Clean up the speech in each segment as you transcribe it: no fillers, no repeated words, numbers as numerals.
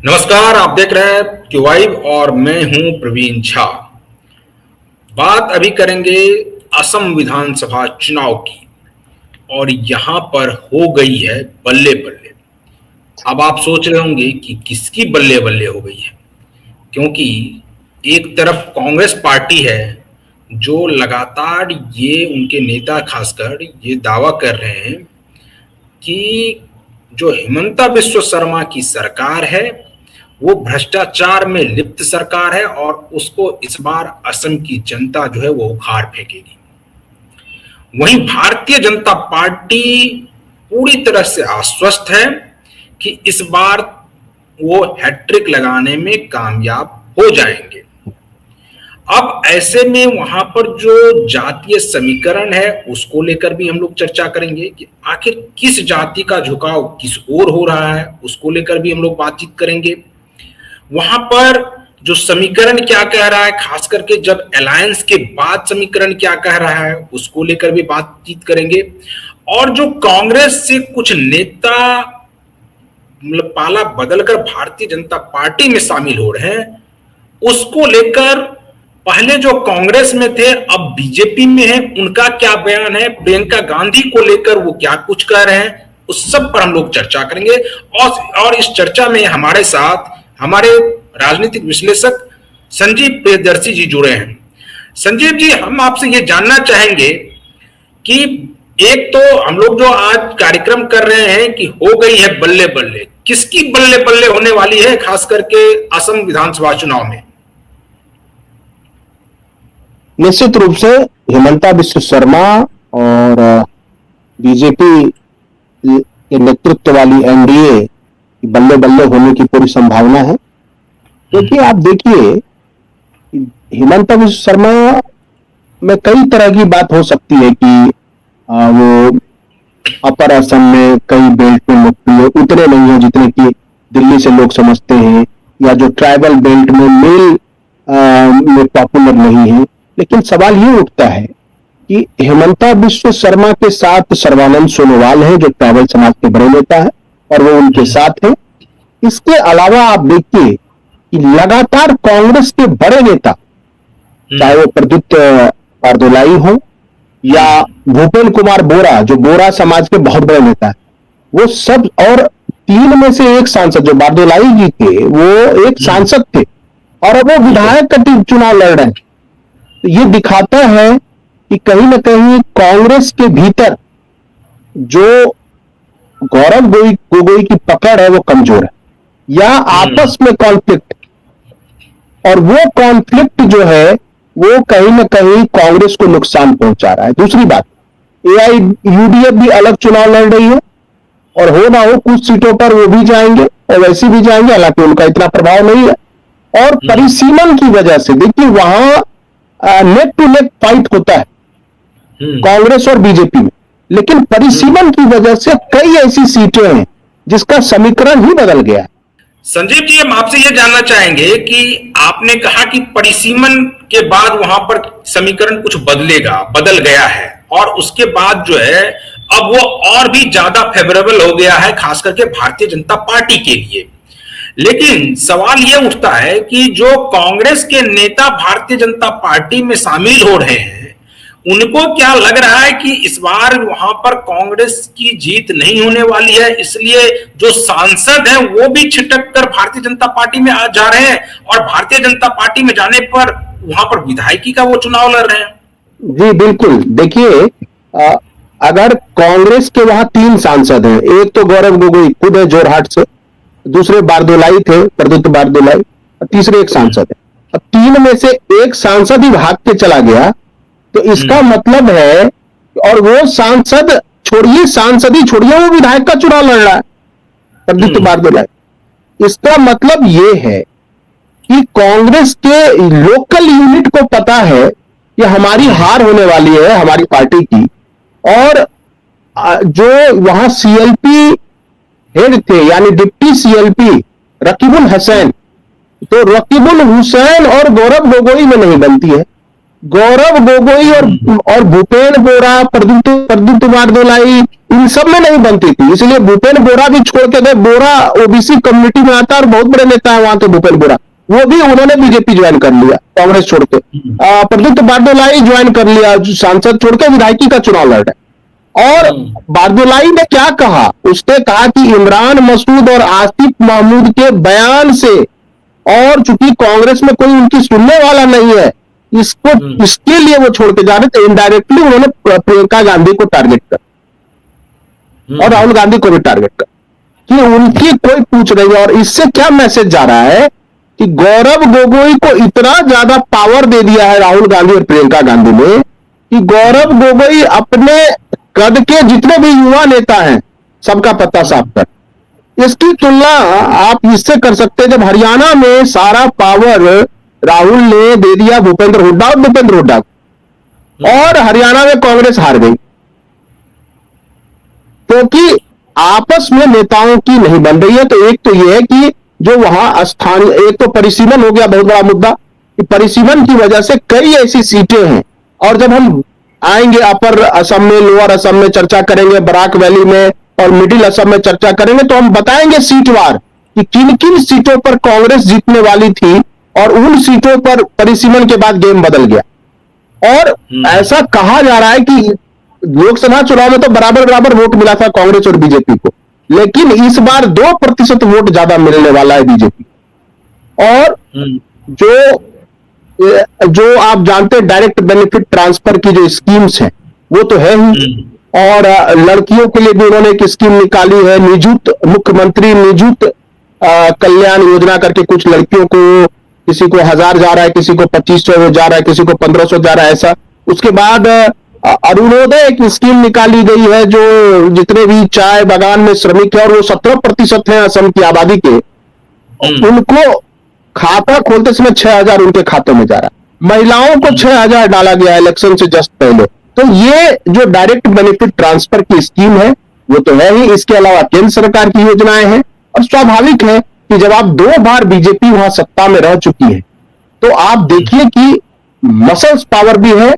नमस्कार। आप देख रहे हैं क्यूवाइब और मैं हूं प्रवीण झा। बात अभी करेंगे असम विधानसभा चुनाव की और यहां पर हो गई है बल्ले बल्ले। अब आप सोच रहे होंगे कि किसकी बल्ले बल्ले हो गई है, क्योंकि एक तरफ कांग्रेस पार्टी है जो लगातार ये उनके नेता खासकर ये दावा कर रहे हैं कि जो हिमंता बिस्वा शर्मा की सरकार है वो भ्रष्टाचार में लिप्त सरकार है और उसको इस बार असम की जनता जो है वो उखाड़ फेंकेगी। वहीं भारतीय जनता पार्टी पूरी तरह से आश्वस्त है कि इस बार वो हैट्रिक लगाने में कामयाब हो जाएंगे। अब ऐसे में वहां पर जो जातीय समीकरण है उसको लेकर भी हम लोग चर्चा करेंगे कि आखिर किस जाति का झुकाव किस ओर हो रहा है, उसको लेकर भी हम लोग बातचीत करेंगे। वहां पर जो समीकरण क्या कह रहा है, खास करके जब अलायंस के बाद समीकरण क्या कह रहा है उसको लेकर भी बातचीत करेंगे। और जो कांग्रेस से कुछ नेता मतलब पाला बदलकर भारतीय जनता पार्टी में शामिल हो रहे हैं उसको लेकर, पहले जो कांग्रेस में थे अब बीजेपी में है, उनका क्या बयान है, प्रियंका गांधी को लेकर वो क्या कुछ कह रहे हैं, उस सब पर हम लोग चर्चा करेंगे। और इस चर्चा में हमारे साथ हमारे राजनीतिक विश्लेषक संजीव प्रियदर्शी जी जुड़े हैं। संजीव जी, हम आपसे ये जानना चाहेंगे कि एक तो हम लोग जो आज कार्यक्रम कर रहे हैं कि हो गई है बल्ले बल्ले, किसकी बल्ले बल्ले होने वाली है खास करके असम विधानसभा चुनाव में? निश्चित रूप से हिमंता बिस्वा शर्मा और बीजेपी के नेतृत्व वाली एनडीए की बल्ले बल्ले होने की पूरी संभावना है। क्योंकि आप देखिए, हिमंता बिस्वा शर्मा में कई तरह की बात हो सकती है कि वो अपर असम में कई बेल्ट में लोकप्रिय उतरे नहीं है जितने की दिल्ली से लोग समझते हैं, या जो ट्राइबल बेल्ट में मेल में पॉपुलर नहीं है। लेकिन सवाल ये उठता है कि हिमंता बिस्वा शर्मा के साथ सर्बानंद सोनोवाल है जो ट्राइबल समाज के बड़े नेता है और वो उनके साथ है। इसके अलावा आप देखिए कि लगातार कांग्रेस के बड़े नेता, चाहे वो प्रद्युत बारदोलाई हो या भूपेन कुमार बोरा जो बोरा समाज के बहुत बड़े नेता है, वो सब, और तीन में से एक सांसद जो बारदोलाई जी थे वो एक सांसद थे और अब वो विधायक का चुनाव लड़ रहे हैं। तो ये दिखाता है कि कहीं ना कहीं कांग्रेस के भीतर जो गौरव गोगोई की पकड़ है वो कमजोर है, या आपस में कॉन्फ्लिक्ट, और वो कॉन्फ्लिक्ट जो है वो कहीं ना कहीं कांग्रेस को नुकसान पहुंचा रहा है। दूसरी बात, एआईयूडीएफ भी अलग चुनाव लड़ रही है और हो ना हो कुछ सीटों पर वो भी जाएंगे और वैसे भी जाएंगे, हालांकि उनका इतना प्रभाव नहीं है। और परिसीमन की वजह से देखिए वहां नेक टू नेक फाइट होता है कांग्रेस और बीजेपी में, लेकिन परिसीमन की वजह से कई ऐसी सीटें हैं जिसका समीकरण ही बदल गया है। संजीव जी, हम आपसे यह जानना चाहेंगे कि आपने कहा कि परिसीमन के बाद वहां पर समीकरण कुछ बदल गया है और उसके बाद जो है अब वो और भी ज्यादा फेवरेबल हो गया है खास करके भारतीय जनता पार्टी के लिए। लेकिन सवाल यह उठता है कि जो कांग्रेस के नेता भारतीय जनता पार्टी में शामिल हो रहे हैं उनको क्या लग रहा है कि इस बार वहां पर कांग्रेस की जीत नहीं होने वाली है, इसलिए जो सांसद हैं वो भी छिटक कर भारतीय जनता पार्टी में आ जा रहे हैं और भारतीय जनता पार्टी में जाने पर वहां पर विधायकी का वो चुनाव लड़ रहे हैं? जी बिल्कुल। देखिए, अगर कांग्रेस के वहां तीन सांसद हैं, एक तो गौरव गोगोई खुद है जोरहाट से, दूसरे बारदोलाई थे प्रद्युत बारदोलाई, और तीसरे एक सांसद है। अब तीन में से एक सांसद ही भाग के चला गया, तो इसका मतलब है, और वो सांसद छोड़िए, सांसद ही छोड़िए, वो विधायक का चुनाव लड़ रहा है प्रद्युत बारदोलाई। इसका मतलब ये है कि कांग्रेस के लोकल यूनिट को पता है कि हमारी हार होने वाली है हमारी पार्टी की, और जो वहां सीएलपी हेड थे यानी डिप्टी सीएलपी रकीबुल हुसैन, तो रकीबुल हुसैन और गौरव गोगोई में नहीं बनती है। गौरव गोगोई और भूपेन बोरा, प्रद्युत बारदोलाई, इन सब में नहीं बनती थी, इसलिए भूपेन बोरा भी छोड़ के गए। बोरा ओबीसी कम्युनिटी में आता है और बहुत बड़े नेता है वहां के भूपेन बोरा, वो भी उन्होंने बीजेपी ज्वाइन कर लिया कांग्रेस छोड़ के। प्रद्युत बारदोलाई ज्वाइन कर लिया, सांसद छोड़ के विधायकी का चुनाव लड़ रहे। और बारदोलाई ने क्या कहा, उसने कहा कि इमरान मसूद और आसिफ महमूद के बयान से, और चूंकि कांग्रेस में कोई उनकी सुनने वाला नहीं है, इसके लिए वो छोड़ के जा रहे थे। इनडायरेक्टली उन्होंने प्रियंका गांधी को टारगेट कर और राहुल गांधी को भी टारगेट कर कि उनकी कोई पूछ रही है। और इससे क्या मैसेज जा रहा है कि गौरव गोगोई को इतना ज्यादा पावर दे दिया है राहुल गांधी और प्रियंका गांधी ने कि गौरव गोगोई अपने कद के जितने भी युवा नेता हैं सबका पत्ता साफ कर। इसकी तुलना आप इससे कर सकते हैं जब हरियाणा में सारा पावर राहुल ने दे दिया भूपेंद्र हुड्डा और हरियाणा में कांग्रेस हार गई, क्योंकि आपस में नेताओं की नहीं बन रही है। तो एक तो यह है कि जो वहां स्थानीय, एक तो परिसीमन हो गया बहुत बड़ा मुद्दा, कि परिसीमन की वजह से कई ऐसी सीटें हैं, और जब हम आएंगे अपर असम में, लोअर असम में चर्चा करेंगे, बराक वैली में और मिडिल असम में चर्चा करेंगे, तो हम बताएंगे सीटवार कि किन किन सीटों पर कांग्रेस जीतने वाली थी और उन सीटों पर परिसीमन के बाद गेम बदल गया। और ऐसा कहा जा रहा है कि लोकसभा चुनाव में तो बराबर वोट मिला था कांग्रेस और बीजेपी को, लेकिन इस बार 2% वोट ज्यादा मिलने वाला है बीजेपी। और जो आप जानते हैं डायरेक्ट बेनिफिट ट्रांसफर की जो स्कीम्स हैं वो तो है ही, और लड़कियों के लिए भी उन्होंने एक स्कीम निकाली है, मुख्यमंत्री निजुत कल्याण योजना करके। कुछ लड़कियों को, किसी को 1000 जा रहा है, किसी को 2500 जा रहा है, किसी को 1500 जा रहा है, ऐसा। उसके बाद अरुणोदय एक स्कीम निकाली गई है, जो जितने भी चाय बागान में श्रमिक है और वो 17% है असम की आबादी के, उनको खाता खोलते समय 6000 उनके खातों में जा रहा है। महिलाओं को 6000 डाला गया इलेक्शन से जस्ट पहले। तो ये जो डायरेक्ट बेनिफिट ट्रांसफर की स्कीम है वो तो है ही, इसके अलावा केंद्र सरकार की योजनाएं हैं। और स्वाभाविक है कि जब आप 2 बार बीजेपी वहां सत्ता में रह चुकी है तो आप देखिए कि मसल्स पावर भी है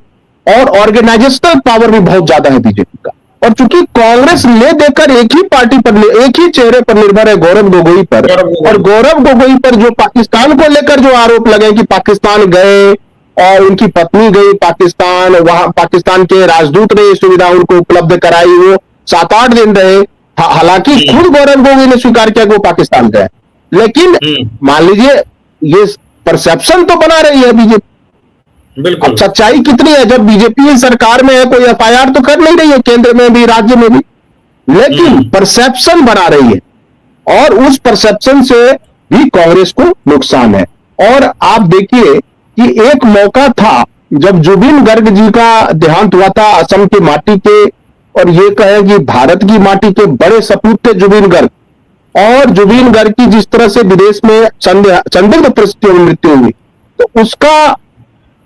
और ऑर्गेनाइजेशनल पावर भी बहुत ज्यादा है बीजेपी का। और चूंकि कांग्रेस ले देकर एक ही पार्टी पर, एक ही चेहरे पर निर्भर है, गौरव गोगोई पर, और गौरव गोगोई पर जो पाकिस्तान को लेकर जो आरोप लगे कि पाकिस्तान गए और उनकी पत्नी गई पाकिस्तान, वहां पाकिस्तान के राजदूत ने ये सुविधा उनको उपलब्ध कराई, वो 7-8 दिन रहे। हालांकि खुद गौरव गोगोई ने स्वीकार किया कि वो पाकिस्तान गए, लेकिन मान लीजिए ये परसेप्शन तो बना रही है बीजेपी। बिल्कुल, अब सच्चाई कितनी है, जब बीजेपी सरकार में है कोई एफआईआर तो कर नहीं रही है, केंद्र में भी राज्य में भी, लेकिन परसेप्शन बना रही है और उस परसेप्शन से भी कांग्रेस को नुकसान है। और आप देखिए कि एक मौका था जब जुबिन गर्ग जी का देहांत हुआ था, असम की माटी के, और ये कहें कि भारत की माटी के बड़े सपूत थे जुबिन गर्ग, और जुबिन गर्ग की जिस तरह से विदेश में संदिग्ध परिस्थितियों में मृत्यु हुई, तो उसका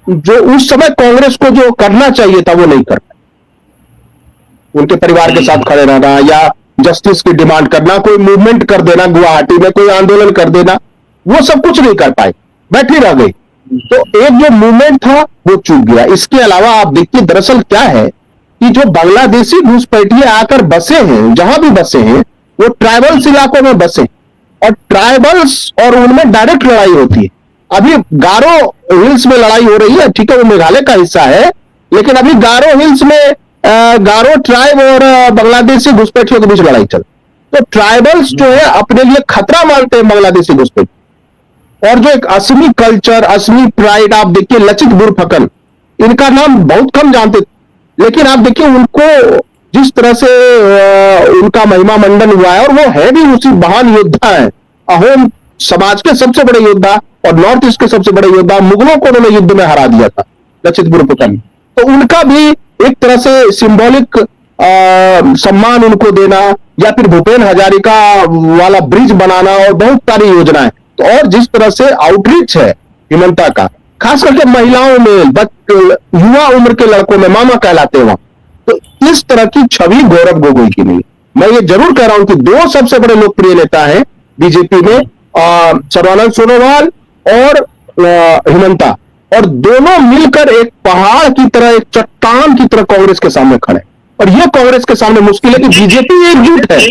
जो उस समय कांग्रेस को जो करना चाहिए था वो नहीं कर पाए। उनके परिवार के साथ खड़े रहना या जस्टिस की डिमांड करना, कोई मूवमेंट कर देना, गुवाहाटी में कोई आंदोलन कर देना, वो सब कुछ नहीं कर पाए, बैठी रह गई। तो एक जो मूवमेंट था वो चूक गया। इसके अलावा आप देखिए दरअसल क्या है कि जो बांग्लादेशी घुसपैठिए आकर बसे हैं, जहां भी बसे हैं, वो ट्राइबल्स इलाकों में बसे, और ट्राइबल्स और उनमें डायरेक्ट लड़ाई होती है। अभी गारो हिल्स में लड़ाई हो रही है, ठीक है, वो मेघालय का हिस्सा है, लेकिन अभी गारो हिल्स में गारो ट्राइब और बांग्लादेशी घुसपैठियों के बीच लड़ाई चल। तो ट्राइबल्स जो है अपने लिए खतरा मानते हैं बांग्लादेशी घुसपैठी। और जो एक असमी कल्चर, असमी प्राइड, आप देखिए लचित बुरफकन, इनका नाम बहुत कम जानते, लेकिन आप देखिए उनको जिस तरह से उनका महिमा मंडन हुआ है, और वो है भी उसी महान योद्धा है, अहोम समाज के सबसे बड़े योद्धा और नॉर्थ ईस्ट के सबसे बड़े योद्धा। मुगलों को उन्होंने युद्ध में हरा दिया था लचित बुरफकन। तो उनका भी एक तरह से सिंबॉलिक सम्मान उनको देना, या फिर भूपेन हजारिका वाला ब्रिज बनाना, और बहुत सारी योजनाएं। तो और जिस तरह से आउटरीच है हिमंता का, खास करके महिलाओं में, युवा उम्र के लड़कों में मामा कहलाते हैं वहां, तो इस तरह की छवि गौरव गोगोई की नहीं। मैं ये जरूर कह रहा हूं कि 2 सबसे बड़े लोकप्रिय नेता हैं बीजेपी में, सर्बानंद सोनोवाल और हिमंता, और दोनों मिलकर एक पहाड़ की तरह, एक चट्टान की तरह कांग्रेस के सामने खड़े। और यह कांग्रेस के सामने मुश्किल है कि बीजेपी एकजुट है।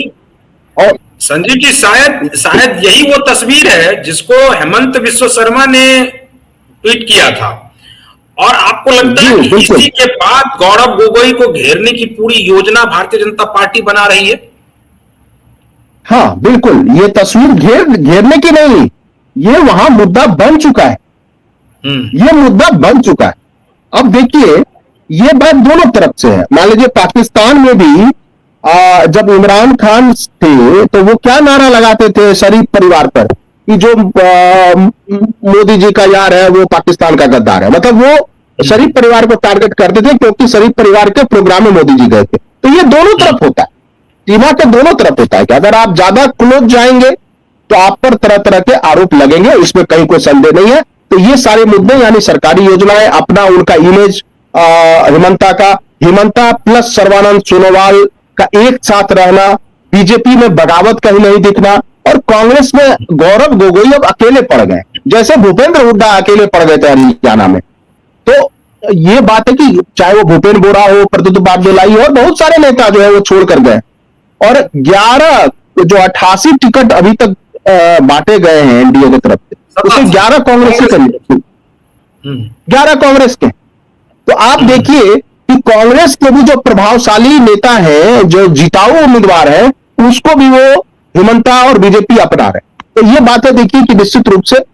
और संजीव जी, शायद शायद यही वो तस्वीर है जिसको हेमंत विश्व शर्मा ने ट्वीट किया था। और आपको लगता है कि इसी के बाद गौरव गोगोई को घेरने की पूरी योजना भारतीय जनता पार्टी बना रही है? हाँ बिल्कुल, ये तस्वीर घेरने की नहीं, ये वहां मुद्दा बन चुका है। ये मुद्दा बन चुका है। अब देखिए, ये बात दोनों तरफ से है। मान लीजिए पाकिस्तान में भी जब इमरान खान थे तो वो क्या नारा लगाते थे शरीफ परिवार पर कि जो मोदी जी का यार है वो पाकिस्तान का गद्दार है। मतलब वो शरीफ परिवार को टारगेट करते थे क्योंकि शरीफ परिवार के प्रोग्राम में मोदी जी गए थे। तो ये दोनों तरफ होता है, सीमा के दोनों तरफ होता है कि अगर आप ज्यादा क्लोज जाएंगे तो आप पर तरह तरह के आरोप लगेंगे, इसमें कहीं कोई संदेह नहीं है। तो ये सारे मुद्दे यानी सरकारी योजनाएं, अपना उनका इमेज, हिमंता प्लस सर्बानंद सोनोवाल का एक साथ रहना, बीजेपी में बगावत कहीं नहीं दिखना, और कांग्रेस में गौरव गोगोई अब अकेले पड़ गए, जैसे भूपेंद्र हुड्डा अकेले पड़ गए थे हरियाणा में। तो ये बात है कि चाहे वो भूपेंद्र बोरा हो, प्रद्युत बारदोलाई हो, और बहुत सारे नेता जो है वो छोड़कर गए। और 11 जो 88 टिकट अभी तक बांटे गए हैं एनडीए की तरफ से, उसे 11 कांग्रेस के करीब, 11 कांग्रेस के। तो आप देखिए कि कांग्रेस के भी जो प्रभावशाली नेता है, जो जिताऊ उम्मीदवार है, उसको भी वो हिमंता और बीजेपी अपना रहे। तो ये बातें देखिए कि निश्चित रूप से